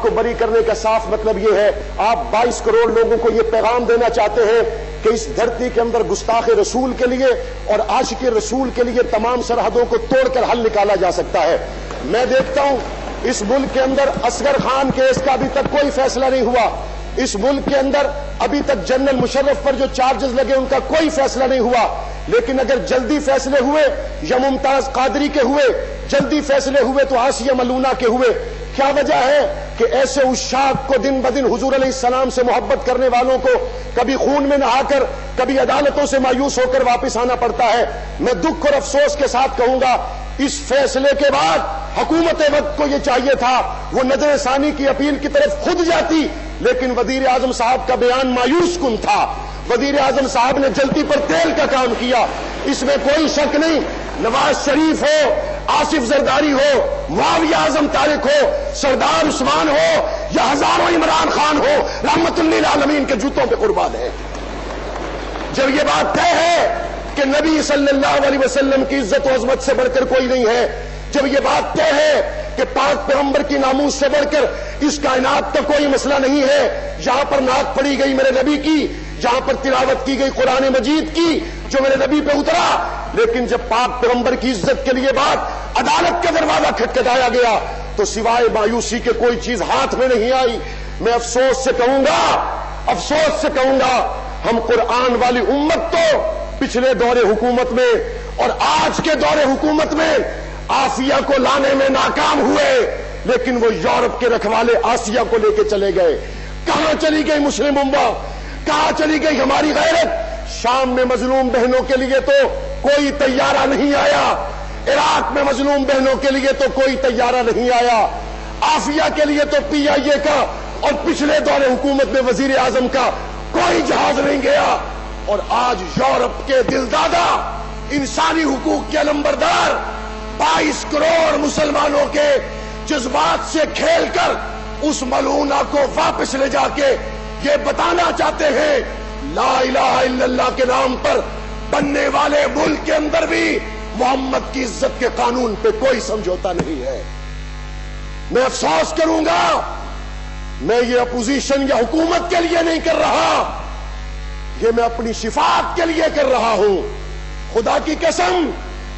کو بری کرنے کا صاف مطلب یہ ہے، آپ 22 کروڑ لوگوں کو یہ پیغام دینا چاہتے ہیں کہ اس دھرتی کے اندر گستاخ رسول کے لیے اور عاشق رسول کے لیے تمام سرحدوں کو توڑ کر حل نکالا جا سکتا ہے۔ میں دیکھتا ہوں اس ملک کے اندر اصغر خان کیس کا ابھی تک کوئی فیصلہ نہیں ہوا، اس ملک کے اندر ابھی تک جنرل مشرف پر جو چارجز لگے ان کا کوئی فیصلہ نہیں ہوا، لیکن اگر جلدی فیصلے ہوئے یا ممتاز قادری کے ہوئے، جلدی فیصلے ہوئے تو آسیہ ملونہ کے ہوئے۔ کیا وجہ ہے کہ ایسے عشاق کو دن بدن حضور علیہ السلام سے محبت کرنے والوں کو کبھی خون میں نہا کر کبھی عدالتوں سے مایوس ہو کر واپس آنا پڑتا ہے؟ میں دکھ اور افسوس کے ساتھ کہوں گا اس فیصلے کے بعد حکومت وقت کو یہ چاہیے تھا وہ نظر ثانی کی اپیل کی طرف خود جاتی، لیکن وزیر اعظم صاحب کا بیان مایوس کن تھا۔ وزیر اعظم صاحب نے جلتی پر تیل کا کام کیا، اس میں کوئی شک نہیں۔ نواز شریف ہو، آصف زرداری ہو، معاویہ اعظم طارق ہو، سردار عثمان ہو یا ہزاروں عمران خان ہو، رحمت للعالمین کے جوتوں پہ قربان ہے۔ جب یہ بات طے ہے کہ نبی صلی اللہ علیہ وسلم کی عزت و عظمت سے بڑھ کر کوئی نہیں ہے، جب یہ بات طے ہے کہ پاک پیغمبر کی ناموس سے بڑھ کر اس کائنات کا کوئی مسئلہ نہیں ہے، جہاں پر نعت پڑھی گئی میرے نبی کی، جہاں پر تلاوت کی گئی قرآن مجید کی جو میرے نبی پہ اترا، لیکن جب پاک پیغمبر کی عزت کے لیے بات عدالت کا دروازہ کھٹکھٹایا گیا تو سوائے مایوسی کے کوئی چیز ہاتھ میں نہیں آئی۔ میں افسوس سے کہوں گا ہم قرآن والی امت تو پچھلے دور حکومت میں اور آج کے دور حکومت میں آسیہ کو لانے میں ناکام ہوئے، لیکن وہ یورپ کے رکھوالے آسیہ کو لے کے چلے گئے۔ کہاں چلی گئی مسلم امت؟ کہاں چلی گئی ہماری غیرت؟ شام میں مظلوم بہنوں کے لیے تو کوئی طیارہ نہیں آیا، عراق میں مظلوم بہنوں کے لیے تو کوئی طیارہ نہیں آیا، آسیہ کے لیے تو پی آئی اے کا اور پچھلے دور حکومت میں وزیر اعظم کا کوئی جہاز نہیں گیا، اور آج یورپ کے دلدادہ انسانی حقوق کے علمبردار 22 کروڑ مسلمانوں کے جذبات سے کھیل کر اس ملعونہ کو واپس لے جا کے یہ بتانا چاہتے ہیں لا الہ الا اللہ کے نام پر بننے والے ملک کے اندر بھی محمد کی عزت کے قانون پہ کوئی سمجھوتا نہیں ہے۔ میں افسوس کروں گا، میں یہ اپوزیشن یا حکومت کے لیے نہیں کر رہا، یہ میں اپنی شفاعت کے لیے کر رہا ہوں۔ خدا کی قسم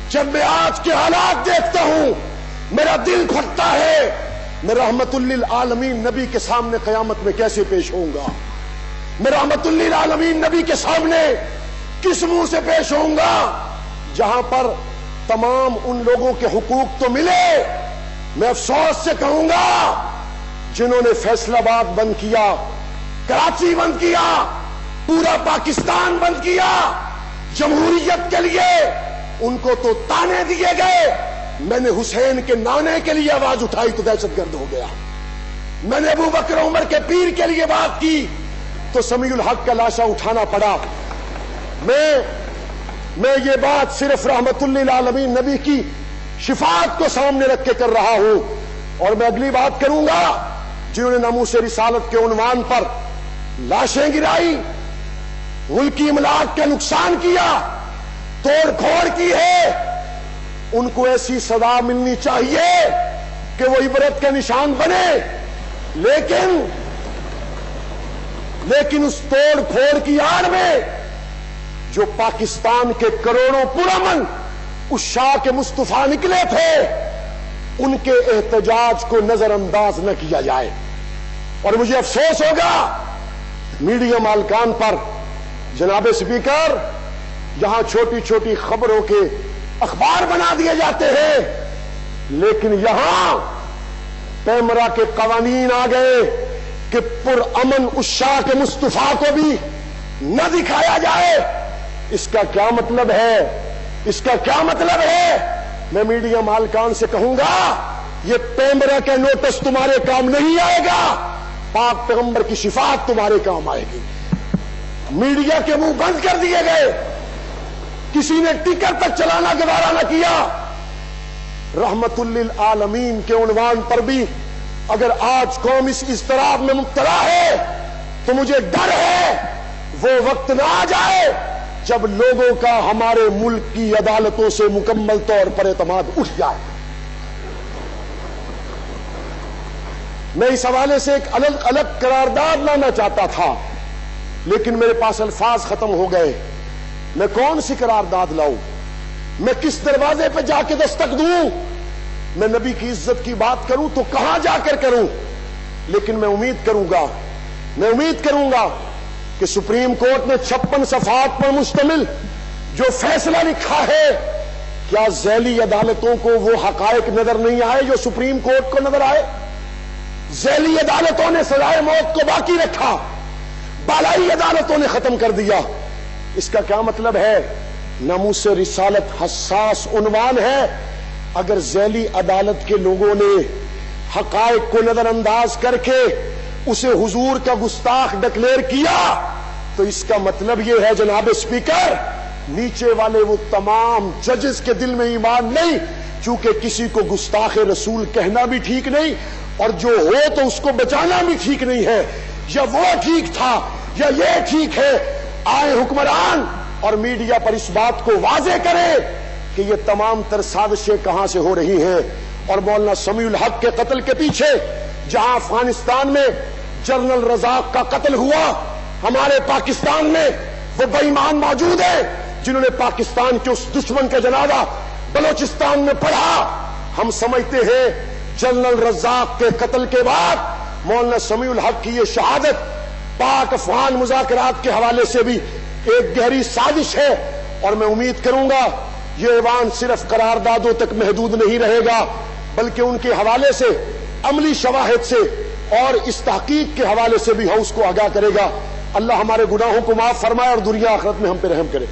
جب میں آج کے حالات دیکھتا ہوں میرا دل پھٹتا ہے، میں رحمت للعالمین نبی کے سامنے قیامت میں کیسے پیش ہوں گا؟ میں رحمت للعالمین نبی کے سامنے کس منہ سے پیش ہوں گا جہاں پر تمام ان لوگوں کے حقوق تو ملے؟ میں افسوس سے کہوں گا جنہوں نے فیصل آباد بند کیا، کراچی بند کیا، پورا پاکستان بند کیا جمہوریت کے لیے، ان کو تو تانے دیے گئے۔ میں نے حسین کے نانے کے لیے آواز اٹھائی تو دہشت گرد ہو گیا، میں نے ابو بکر عمر کے پیر کے لیے بات کی تو سمیع الحق کا لاشا اٹھانا پڑا۔ میں یہ بات صرف رحمت للعالمین نبی کی شفاعت کو سامنے رکھ کے کر رہا ہوں، اور میں اگلی بات کروں گا جنہوں نے ناموس رسالت کے عنوان پر لاشیں گرائی، ملکی املاک کا نقصان کیا، توڑ پھوڑ کی ہے، ان کو ایسی سزا ملنی چاہیے کہ وہ عبرت کا نشان بنے، لیکن اس توڑ پھوڑ کی آڑ میں جو پاکستان کے کروڑوں پرامن عشاق مصطفیٰ نکلے تھے ان کے احتجاج کو نظر انداز نہ کیا جائے۔ اور مجھے افسوس ہوگا میڈیا مالکان پر، جناب اسپیکر، یہاں چھوٹی چھوٹی خبروں کے اخبار بنا دیے جاتے ہیں، لیکن یہاں پیمرا کے قوانین آ گئے کہ پرامن عشاق مصطفیٰ کو بھی نہ دکھایا جائے۔ اس کا کیا مطلب ہے؟ اس کا کیا مطلب ہے؟ میں میڈیا مالکان سے کہوں گا یہ پیمرا کا نوٹس تمہارے کام نہیں آئے گا، پاک پیغمبر کی شفاعت تمہارے کام آئے گی۔ میڈیا کے منہ بند کر دیے گئے، کسی نے ٹکر تک چلانا گوارا نہ کیا۔ رحمت للعالمین کے عنوان پر بھی اگر آج قوم اس اضطراب میں مبتلا ہے تو مجھے ڈر ہے وہ وقت نہ آ جائے جب لوگوں کا ہمارے ملک کی عدالتوں سے مکمل طور پر اعتماد اٹھ جائے۔ میں اس حوالے سے ایک الگ الگ قرارداد لانا چاہتا تھا، لیکن میرے پاس الفاظ ختم ہو گئے۔ میں کون سی قرارداد لاؤں؟ میں کس دروازے پہ جا کے دستک دوں؟ میں نبی کی عزت کی بات کروں تو کہاں جا کر کروں؟ لیکن میں امید کروں گا کہ سپریم کورٹ نے 56 صفحات پر مشتمل جو فیصلہ لکھا ہے، کیا ذیلی عدالتوں کو وہ حقائق نظر نہیں آئے جو سپریم کورٹ کو نظر آئے؟ ذیلی عدالتوں نے سزائے موت کو باقی رکھا، بالائی عدالتوں نے ختم کر دیا۔ اس کا کیا مطلب ہے؟ ناموس رسالت حساس عنوان ہے۔ اگر ذیلی عدالت کے لوگوں نے حقائق کو نظر انداز کر کے اسے حضور کا گستاخ ڈکلیئر کیا تو اس کا مطلب یہ ہے جناب اسپیکر، نیچے والے وہ تمام ججز کے دل میں ایمان نہیں، چونکہ کسی کو گستاخ رسول کہنا بھی ٹھیک نہیں، اور جو ہو تو اس کو بچانا بھی ٹھیک نہیں ہے۔ یا وہ ٹھیک تھا یا یہ ٹھیک ہے۔ آئے حکمران اور میڈیا پر اس بات کو واضح کرے کہ یہ تمام تر سازشیں کہاں سے ہو رہی ہیں۔ اور مولانا سمیع الحق کے قتل کے پیچھے، جہاں افغانستان میں جنرل رزاق کا قتل ہوا، ہمارے پاکستان میں وہ بے ایمان موجود ہیں جنہوں نے پاکستان کے اس دشمن کا جنازہ بلوچستان میں پڑھا۔ ہم سمجھتے ہیں جنرل رزاق کے قتل کے بعد مولانا سمیع الحق کی یہ شہادت پاک افغان مذاکرات کے حوالے سے بھی ایک گہری سازش ہے، اور میں امید کروں گا یہ ایوان صرف قراردادوں تک محدود نہیں رہے گا، بلکہ ان کے حوالے سے عملی شواہد سے اور اس تحقیق کے حوالے سے بھی ہاؤس کو آگاہ کرے گا۔ اللہ ہمارے گناہوں کو معاف فرمائے اور دنیا آخرت میں ہم پہ رحم کرے۔